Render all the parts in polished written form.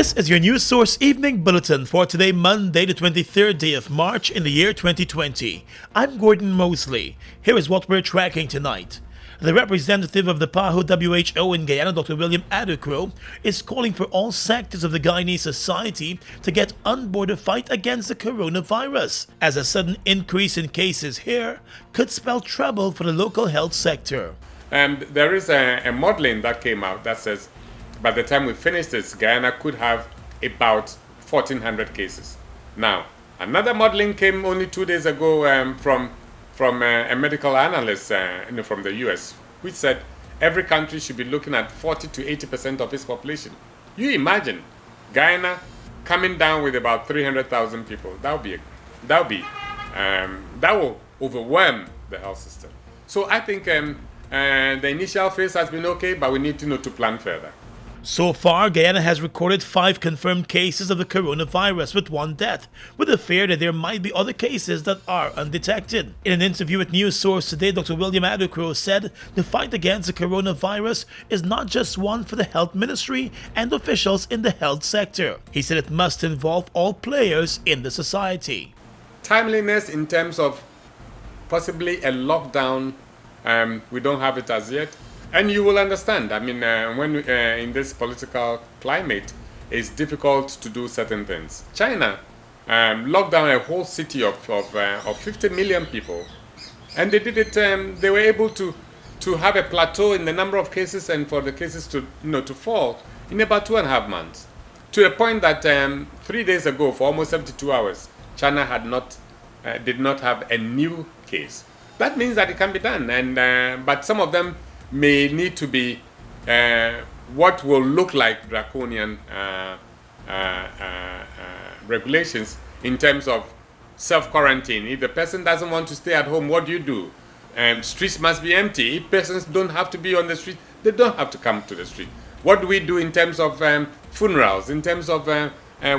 This is your News Source Evening Bulletin for today, Monday, the 23rd day of March in the year 2020. I'm Gordon Mosley. Here is what we're tracking tonight. The representative of the PAHO WHO in Guyana, Dr. William Aducro, is calling for all sectors of the Guyanese society to get on board the fight against the coronavirus, as a sudden increase in cases here could spell trouble for the local health sector. There is a modeling that came out that says by the time we finish this, Guyana could have about 1,400 cases. Now, another modeling came only 2 days ago from a medical analyst from the US, which said every country should be looking at 40 to 80% of its population. You imagine Guyana coming down with about 300,000 people. That will overwhelm the health system. So I think the initial phase has been okay, but we need to plan further. So far, Guyana has recorded 5 confirmed cases of the coronavirus with 1 death, with a fear that there might be other cases that are undetected. In an interview with News Source today, Dr. William Aducro said the fight against the coronavirus is not just one for the health ministry and officials in the health sector. He said it must involve all players in the society. Timeliness in terms of possibly a lockdown, we don't have it as yet. And you will understand, I mean, when in this political climate, it's difficult to do certain things. China locked down a whole city of 50 million people, and they did it. They were able to have a plateau in the number of cases, and for the cases to fall in about 2.5 months, to a point that 3 days ago, for almost 72 hours, China did not have a new case. That means that it can be done, and but some of them may need to be what will look like draconian regulations in terms of self-quarantine. If the person doesn't want to stay at home, what do? Streets must be empty. If persons don't have to be on the street, they don't have to come to the street. What do we do in terms of funerals, in terms of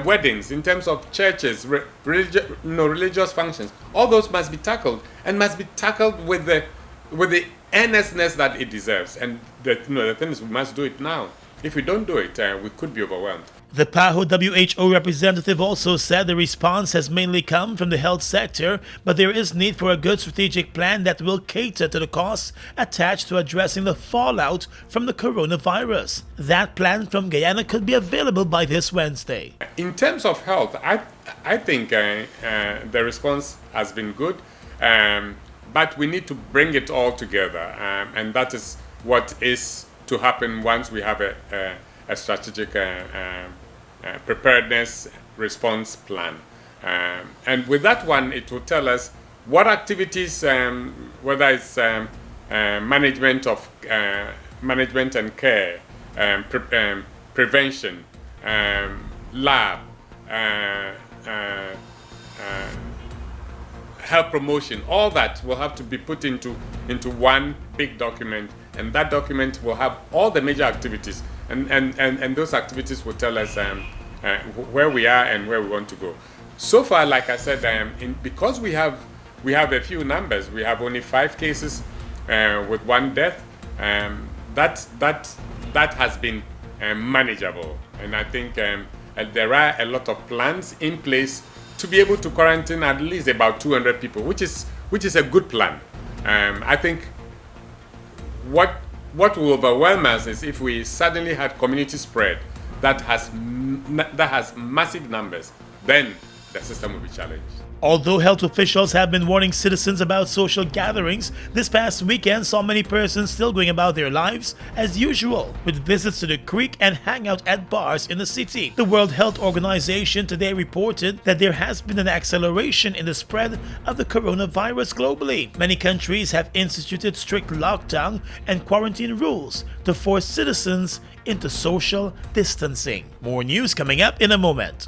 weddings, in terms of churches, religious functions? All those must be tackled, and must be tackled with the earnestness that it deserves. And the thing is, we must do it now. If we don't do it, we could be overwhelmed. The PAHO WHO representative also said the response has mainly come from the health sector, but there is need for a good strategic plan that will cater to the costs attached to addressing the fallout from the coronavirus. That plan from Guyana could be available by this Wednesday. In terms of health, I think the response has been good. But we need to bring it all together, and that is what is to happen once we have a strategic preparedness response plan. And with that one, it will tell us what activities, whether it's management and care, prevention, lab, health promotion, all that will have to be put into one big document, and that document will have all the major activities, and those activities will tell us where we are and where we want to go. So far, like I said, because we have a few numbers, we have only 5 cases with 1 death. That has been manageable, and I think there are a lot of plans in place to be able to quarantine at least about 200 people, which is a good plan. I think what will overwhelm us is if we suddenly had community spread that has massive numbers, then the system will be challenged. Although health officials have been warning citizens about social gatherings, this past weekend saw many persons still going about their lives as usual, with visits to the creek and hangout at bars in the city. The World Health Organization today reported that there has been an acceleration in the spread of the coronavirus globally. Many countries have instituted strict lockdown and quarantine rules to force citizens into social distancing. More news coming up in a moment.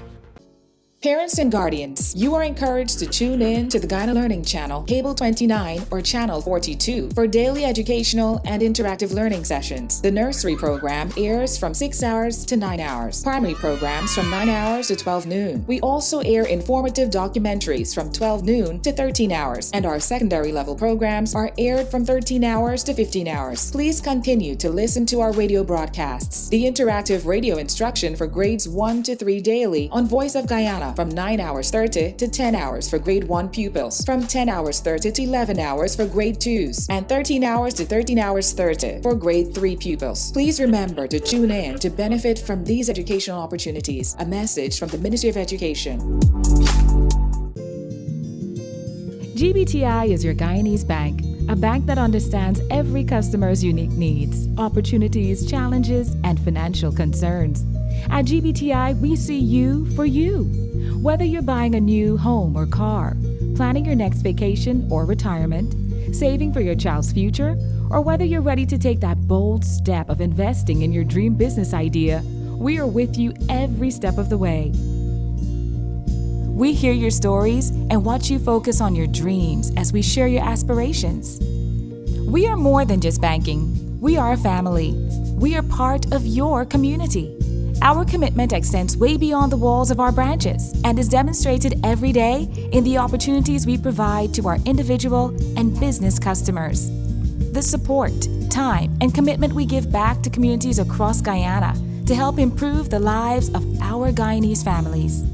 Parents and guardians, you are encouraged to tune in to the Guyana Learning Channel, Cable 29 or Channel 42 for daily educational and interactive learning sessions. The nursery program airs from 6 hours to 9 hours. Primary programs from 9 hours to 12 noon. We also air informative documentaries from 12 noon to 13 hours, and our secondary level programs are aired from 13 hours to 15 hours. Please continue to listen to our radio broadcasts. The interactive radio instruction for grades 1 to 3 daily on Voice of Guyana from 9 hours 30 to 10 hours for grade 1 pupils, from 10 hours 30 to 11 hours for grade 2s, and 13 hours to 13 hours 30 for grade 3 pupils. Please remember to tune in to benefit from these educational opportunities. A message from the Ministry of Education. GBTI is your Guyanese bank, a bank that understands every customer's unique needs, opportunities, challenges, and financial concerns. At GBTI, we see you for you. Whether you're buying a new home or car, planning your next vacation or retirement, saving for your child's future, or whether you're ready to take that bold step of investing in your dream business idea, we are with you every step of the way. We hear your stories and watch you focus on your dreams as we share your aspirations. We are more than just banking. We are a family. We are part of your community. Our commitment extends way beyond the walls of our branches and is demonstrated every day in the opportunities we provide to our individual and business customers. The support, time, and commitment we give back to communities across Guyana to help improve the lives of our Guyanese families.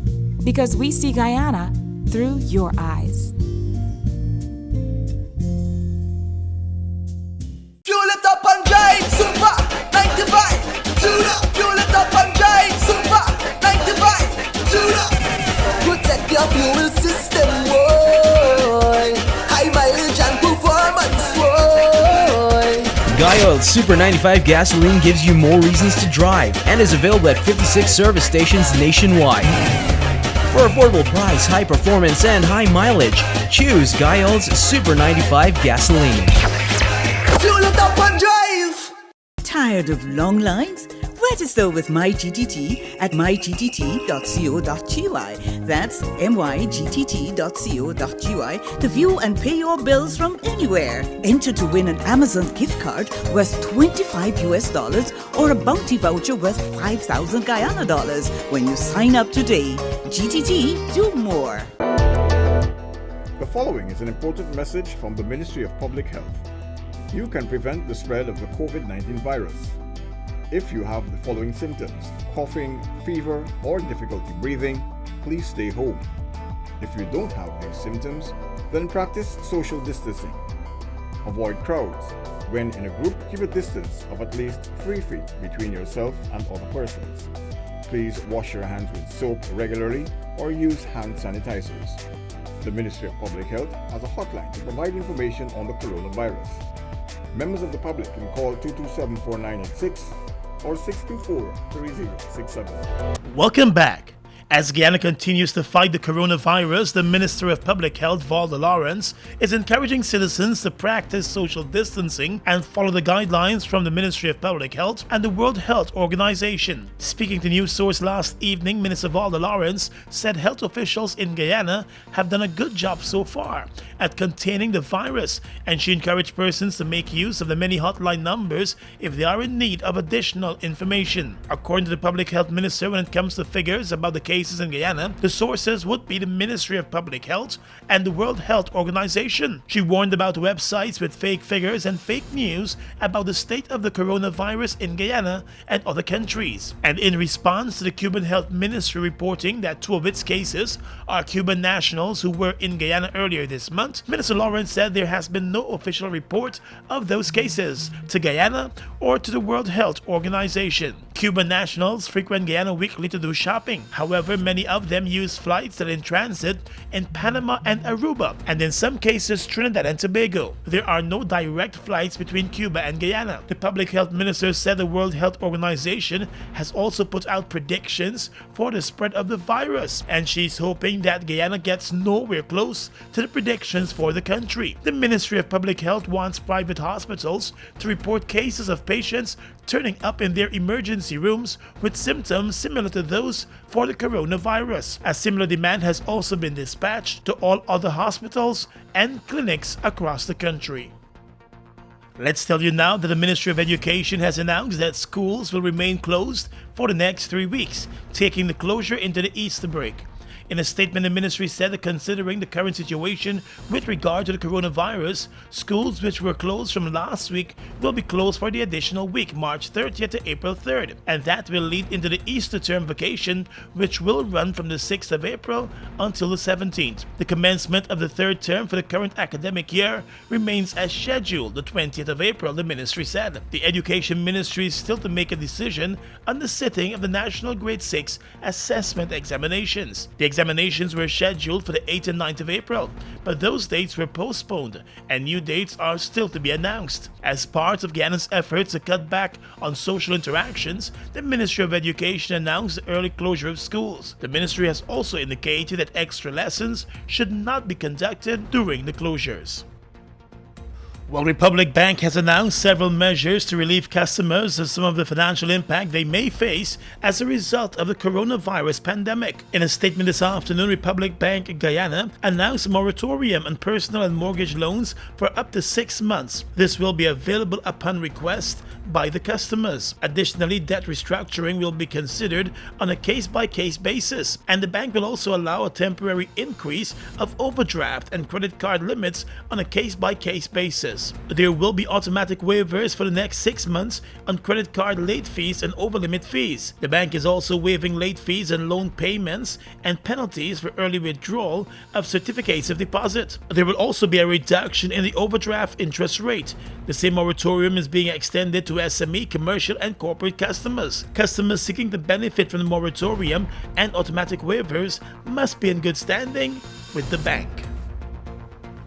Because we see Guyana through your eyes. Fuel it up and drive, Super 95, tune up. Fuel it up and drive, Super 95, tune up. Protect your fuel system, boy. High mileage and performance, boy. Guyana's Super 95 gasoline gives you more reasons to drive and is available at 56 service stations nationwide. For affordable price, high performance, and high mileage, choose Guyana's Super 95 gasoline. Fuel it up and drive. Tired of long lines? Register with MyGTT at mygtt.co.gy. That's mygtt.co.gy to view and pay your bills from anywhere. Enter to win an Amazon gift card worth $25 or a bounty voucher worth 5,000 Guyana dollars when you sign up today. GTT, do more. The following is an important message from the Ministry of Public Health. You can prevent the spread of the COVID-19 virus. If you have the following symptoms: coughing, fever, or difficulty breathing, please stay home. If you don't have these symptoms, then practice social distancing. Avoid crowds. When in a group, keep a distance of at least 3 feet between yourself and other persons. Please wash your hands with soap regularly or use hand sanitizers. The Ministry of Public Health has a hotline to provide information on the coronavirus. Members of the public can call 227-4986 or 624-3067. Welcome back. As Guyana continues to fight the coronavirus, the Minister of Public Health, Valda Lawrence, is encouraging citizens to practice social distancing and follow the guidelines from the Ministry of Public Health and the World Health Organization. Speaking to News Source last evening, Minister Valda Lawrence said health officials in Guyana have done a good job so far at containing the virus, and she encouraged persons to make use of the many hotline numbers if they are in need of additional information. According to the Public Health Minister, when it comes to figures about the cases in Guyana, the sources would be the Ministry of Public Health and the World Health Organization. She warned about websites with fake figures and fake news about the state of the coronavirus in Guyana and other countries. And in response to the Cuban Health Ministry reporting that 2 of its cases are Cuban nationals who were in Guyana earlier this month, Minister Lawrence said there has been no official report of those cases to Guyana or to the World Health Organization. Cuban nationals frequent Guyana weekly to do shopping. However, many of them use flights that are in transit in Panama and Aruba, and in some cases Trinidad and Tobago. There are no direct flights between Cuba and Guyana. The Public Health Minister said the World Health Organization has also put out predictions for the spread of the virus, and she's hoping that Guyana gets nowhere close to the predictions for the country. The Ministry of Public Health wants private hospitals to report cases of patients turning up in their emergency rooms with symptoms similar to those for the coronavirus. coronavirus. A similar demand has also been dispatched to all other hospitals and clinics across the country. Let's tell you now that the Ministry of Education has announced that schools will remain closed for the next 3 weeks, taking the closure into the Easter break. In a statement, the ministry said that considering the current situation with regard to the coronavirus, schools which were closed from last week will be closed for the additional week, March 30th to April 3rd, and that will lead into the Easter term vacation, which will run from the 6th of April until the 17th. The commencement of the third term for the current academic year remains as scheduled, the 20th of April, the ministry said. The Education Ministry is still to make a decision on the sitting of the National Grade 6 Assessment Examinations. The examinations were scheduled for the 8th and 9th of April, but those dates were postponed and new dates are still to be announced. As part of Guyana's efforts to cut back on social interactions, the Ministry of Education announced the early closure of schools. The ministry has also indicated that extra lessons should not be conducted during the closures. Well, Republic Bank has announced several measures to relieve customers of some of the financial impact they may face as a result of the coronavirus pandemic. In a statement this afternoon, Republic Bank Guyana announced a moratorium on personal and mortgage loans for up to 6 months. This will be available upon request by the customers. Additionally, debt restructuring will be considered on a case-by-case basis, and the bank will also allow a temporary increase of overdraft and credit card limits on a case-by-case basis. There will be automatic waivers for the next 6 months on credit card late fees and over-limit fees. The bank is also waiving late fees and loan payments and penalties for early withdrawal of certificates of deposit. There will also be a reduction in the overdraft interest rate. The same moratorium is being extended to SME, commercial, and corporate customers. Customers seeking to benefit from the moratorium and automatic waivers must be in good standing with the bank.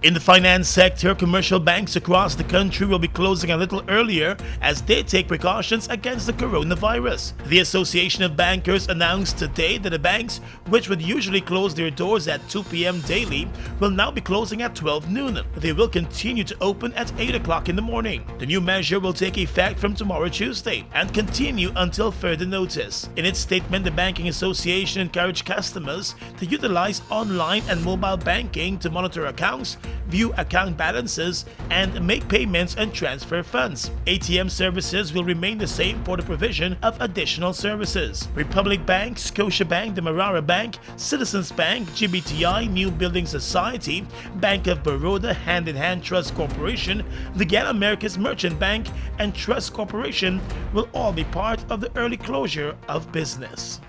In the finance sector, commercial banks across the country will be closing a little earlier as they take precautions against the coronavirus. The Association of Bankers announced today that the banks, which would usually close their doors at 2 p.m. daily, will now be closing at 12 noon. They will continue to open at 8 o'clock in the morning. The new measure will take effect from tomorrow, Tuesday, and continue until further notice. In its statement, the Banking Association encouraged customers to utilize online and mobile banking to monitor accounts, view account balances, and make payments and transfer funds. ATM services will remain the same for the provision of additional services. Republic Bank, Scotiabank, the Marara Bank, Citizens Bank, GBTI, New Building Society, Bank of Baroda, Hand in Hand Trust Corporation, the Guyana Americas Merchant Bank, and Trust Corporation will all be part of the early closure of business.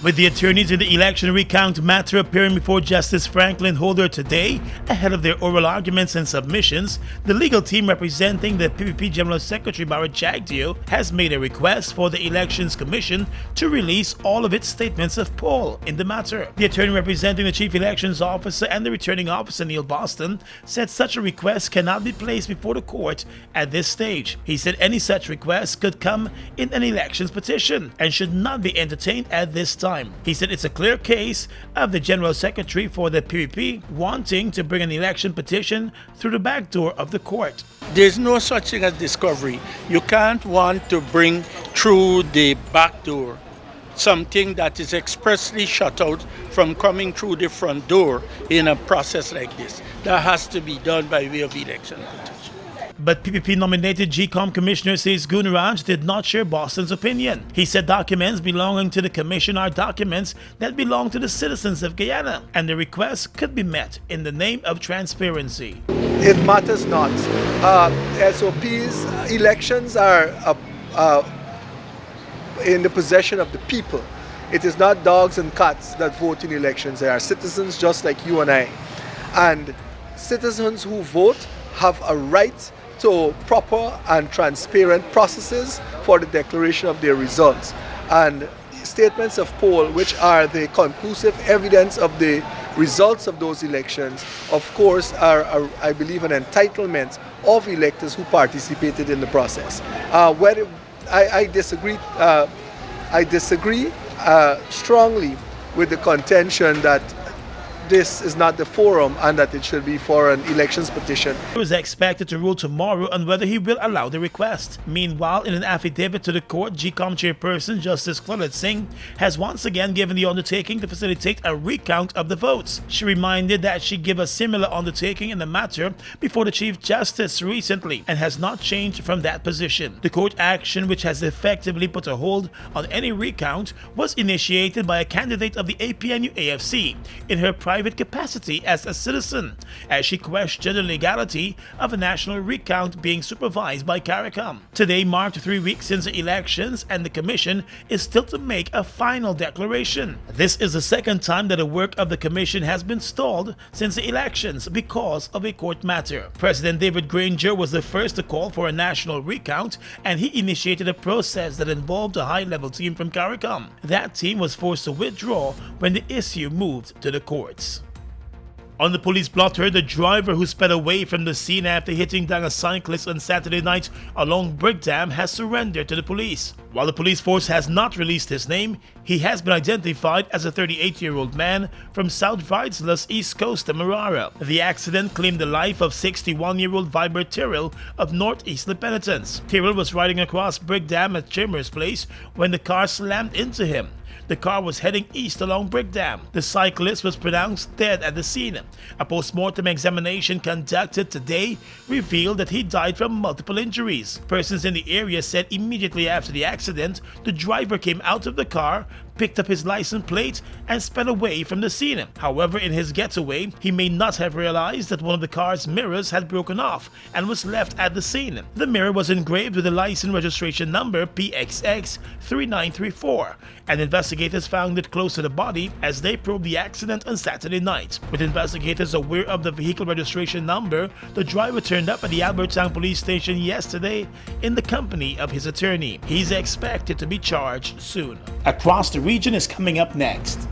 With the attorneys in the election recount matter appearing before Justice Franklin Holder today, ahead of their oral arguments and submissions, the legal team representing the PPP General Secretary Barrett Jagdeo has made a request for the Elections Commission to release all of its statements of poll in the matter. The attorney representing the Chief Elections Officer and the Returning Officer Neil Boston said such a request cannot be placed before the court at this stage. He said any such request could come in an elections petition and should not be entertained at this time. He said it's a clear case of the General Secretary for the PPP wanting to bring an election petition through the back door of the court. There's no such thing as discovery. You can't want to bring through the back door something that is expressly shut out from coming through the front door in a process like this. That has to be done by way of election petition. But PPP-nominated GCOM Commissioner says Gunaraj did not share Boston's opinion. He said documents belonging to the Commission are documents that belong to the citizens of Guyana, and the request could be met in the name of transparency. It matters not. SOPs, elections are in the possession of the people. It is not dogs and cats that vote in elections. They are citizens just like you and I. And citizens who vote have a right to proper and transparent processes for the declaration of their results. And statements of poll, which are the conclusive evidence of the results of those elections, of course, are I believe, an entitlement of electors who participated in the process. I disagree. I disagree strongly with the contention that this is not the forum and that it should be for an elections petition. He was expected to rule tomorrow on whether he will allow the request. Meanwhile, in an affidavit to the court, GCOM chairperson Justice Claudette Singh has once again given the undertaking to facilitate a recount of the votes. She reminded that she gave a similar undertaking in the matter before the Chief Justice recently and has not changed from that position. The court action, which has effectively put a hold on any recount, was initiated by a candidate of the APNU-AFC in her private capacity as a citizen, as she questioned the legality of a national recount being supervised by CARICOM. Today marked 3 weeks since the elections, and the Commission is still to make a final declaration. This is the second time that the work of the Commission has been stalled since the elections because of a court matter. President David Granger was the first to call for a national recount, and he initiated a process that involved a high-level team from CARICOM. That team was forced to withdraw when the issue moved to the courts. On the police blotter, the driver who sped away from the scene after hitting down a cyclist on Saturday night along Brickdam has surrendered to the police. While the police force has not released his name, he has been identified as a 38-year-old man from South Vizsla's East Coast Demerara. The accident claimed the life of 61-year-old Vibert Tyrrell of Northeast Penitence. Tyrrell was riding across Brickdam at Chambers Place when the car slammed into him. The car was heading east along Brickdam. The cyclist was pronounced dead at the scene. A post-mortem examination conducted today revealed that he died from multiple injuries. Persons in the area said immediately after the accident, the driver came out of the car, picked up his license plate, and sped away from the scene. However, in his getaway, he may not have realized that one of the car's mirrors had broken off and was left at the scene. The mirror was engraved with the license registration number PXX 3934, and investigators found it close to the body as they probed the accident on Saturday night. With investigators aware of the vehicle registration number, the driver turned up at the Albertown police station yesterday in the company of his attorney. He's expected to be charged soon. Across the region is coming up next.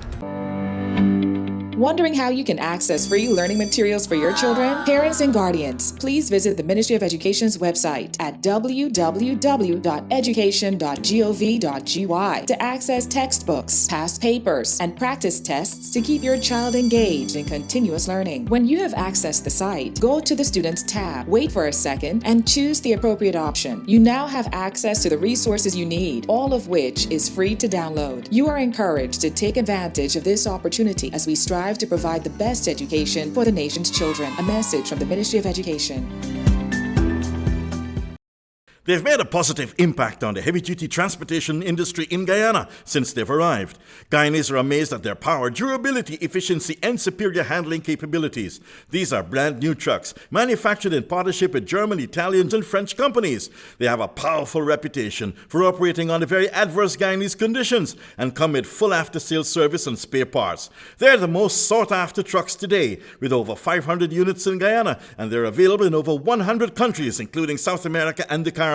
Wondering how you can access free learning materials for your children? Parents and guardians, please visit the Ministry of Education's website at www.education.gov.gy to access textbooks, past papers, and practice tests to keep your child engaged in continuous learning. When you have accessed the site, go to the Students tab, wait for a second, and choose the appropriate option. You now have access to the resources you need, all of which is free to download. You are encouraged to take advantage of this opportunity as we strive to provide the best education for the nation's children. A message from the Ministry of Education. They've made a positive impact on the heavy-duty transportation industry in Guyana since they've arrived. Guyanese are amazed at their power, durability, efficiency, and superior handling capabilities. These are brand new trucks, manufactured in partnership with German, Italian, and French companies. They have a powerful reputation for operating under very adverse Guyanese conditions and come with full after-sales service and spare parts. They're the most sought-after trucks today, with over 500 units in Guyana, and they're available in over 100 countries, including South America and the Caribbean.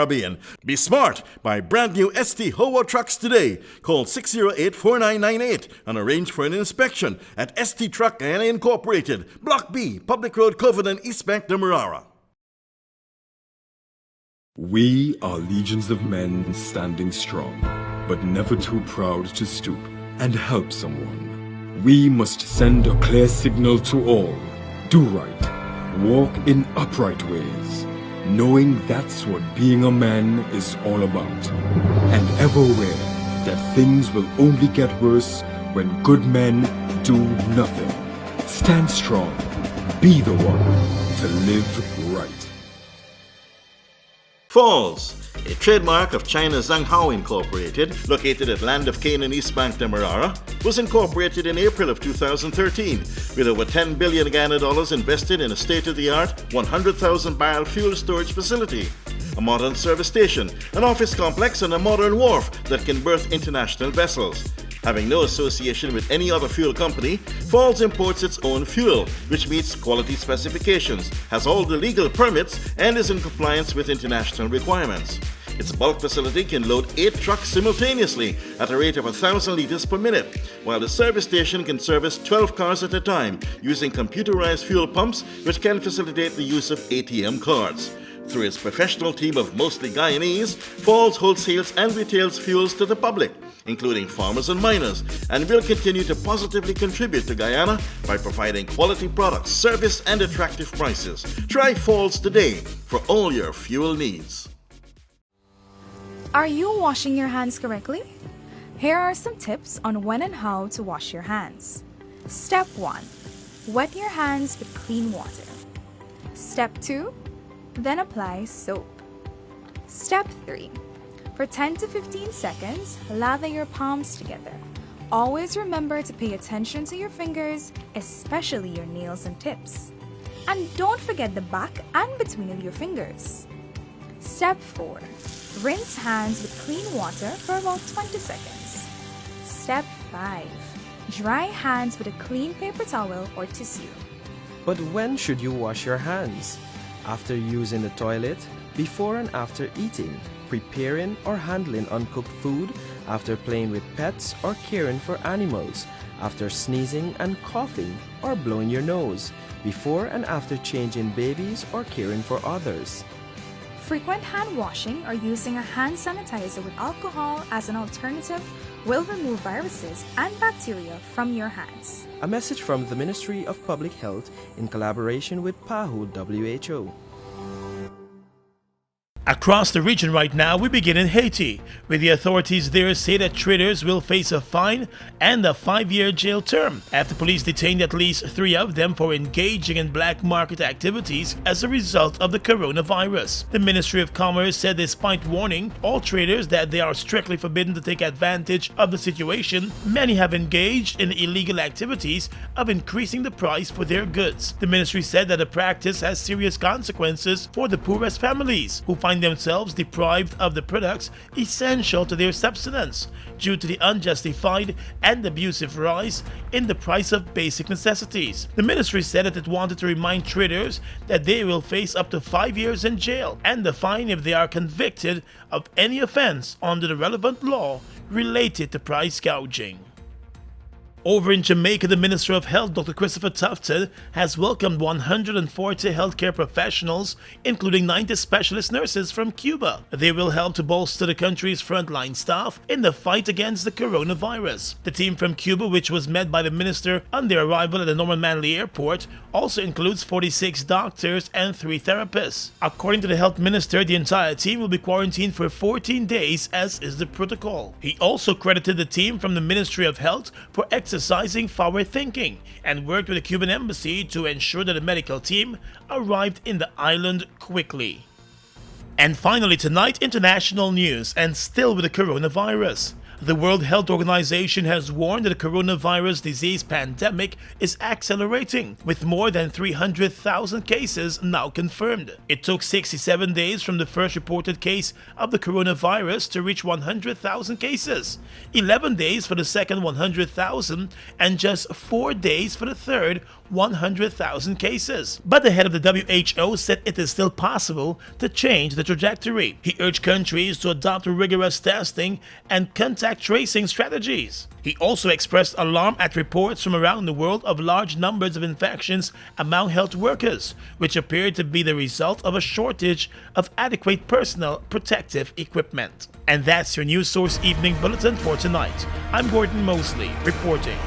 Be smart. Buy brand new ST Hoho Trucks today. Call 608-4998 and arrange for an inspection at ST Truck Guyana Incorporated, Block B, Public Road, Covenant, East Bank, Demerara. We are legions of men standing strong, but never too proud to stoop and help someone. We must send a clear signal to all. Do right. Walk in upright ways, knowing that's what being a man is all about. And ever aware that things will only get worse when good men do nothing. Stand strong. Be the one to live right. Falls, a trademark of China's Zhanghao Incorporated, located at Land of Cane in East Bank, Demerara, was incorporated in April of 2013, with over $10 billion Guyana dollars invested in a state-of-the-art 100,000-barrel fuel storage facility, a modern service station, an office complex, and a modern wharf that can berth international vessels. Having no association with any other fuel company, Falls imports its own fuel, which meets quality specifications, has all the legal permits, and is in compliance with international requirements. Its bulk facility can load 8 trucks simultaneously at a rate of 1,000 liters per minute, while the service station can service 12 cars at a time using computerized fuel pumps, which can facilitate the use of ATM cards. Through its professional team of mostly Guyanese, Falls wholesales and retails fuels to the public, including farmers and miners, and will continue to positively contribute to Guyana by providing quality products, service, and attractive prices. Try Falls today for all your fuel needs. Are you washing your hands correctly? Here are some tips on when and how to wash your hands. Step 1. Wet your hands with clean water. Step 2. Then apply soap. Step 3. For 10 to 15 seconds, lather your palms together. Always remember to pay attention to your fingers, especially your nails and tips. And don't forget the back and between your fingers. Step 4. Rinse hands with clean water for about 20 seconds. Step 5. Dry hands with a clean paper towel or tissue. But when should you wash your hands? After using the toilet, before and after eating, preparing or handling uncooked food, after playing with pets or caring for animals, after sneezing and coughing or blowing your nose, before and after changing babies or caring for others. Frequent hand washing or using a hand sanitizer with alcohol as an alternative will remove viruses and bacteria from your hands. A message from the Ministry of Public Health in collaboration with PAHO WHO. Across the region right now, we begin in Haiti, where the authorities there say that traders will face a fine and a 5-year jail term after police detained at least 3 of them for engaging in black market activities as a result of the coronavirus. The Ministry of Commerce said despite warning all traders that they are strictly forbidden to take advantage of the situation, many have engaged in illegal activities of increasing the price for their goods. The ministry said that the practice has serious consequences for the poorest families who find themselves deprived of the products essential to their subsistence due to the unjustified and abusive rise in the price of basic necessities. The ministry said that it wanted to remind traders that they will face up to 5 years in jail and a fine if they are convicted of any offense under the relevant law related to price gouging. Over in Jamaica, the Minister of Health, Dr. Christopher Tufted, has welcomed 140 healthcare professionals, including 90 specialist nurses from Cuba. They will help to bolster the country's frontline staff in the fight against the coronavirus. The team from Cuba, which was met by the minister on their arrival at the Norman Manley Airport, also includes 46 doctors and 3 therapists. According to the health minister, the entire team will be quarantined for 14 days, as is the protocol. He also credited the team from the Ministry of Health for exercising forward thinking and worked with the Cuban embassy to ensure that the medical team arrived in the island quickly. And finally tonight, international news, and still with the coronavirus. The World Health Organization has warned that the coronavirus disease pandemic is accelerating, with more than 300,000 cases now confirmed. It took 67 days from the first reported case of the coronavirus to reach 100,000 cases, 11 days for the second 100,000, and just 4 days for the third 100,000 cases. But the head of the WHO said it is still possible to change the trajectory. He urged countries to adopt rigorous testing and contact tracing strategies. He also expressed alarm at reports from around the world of large numbers of infections among health workers, which appeared to be the result of a shortage of adequate personal protective equipment. And that's your News Source Evening Bulletin for tonight. I'm Gordon Mosley, reporting.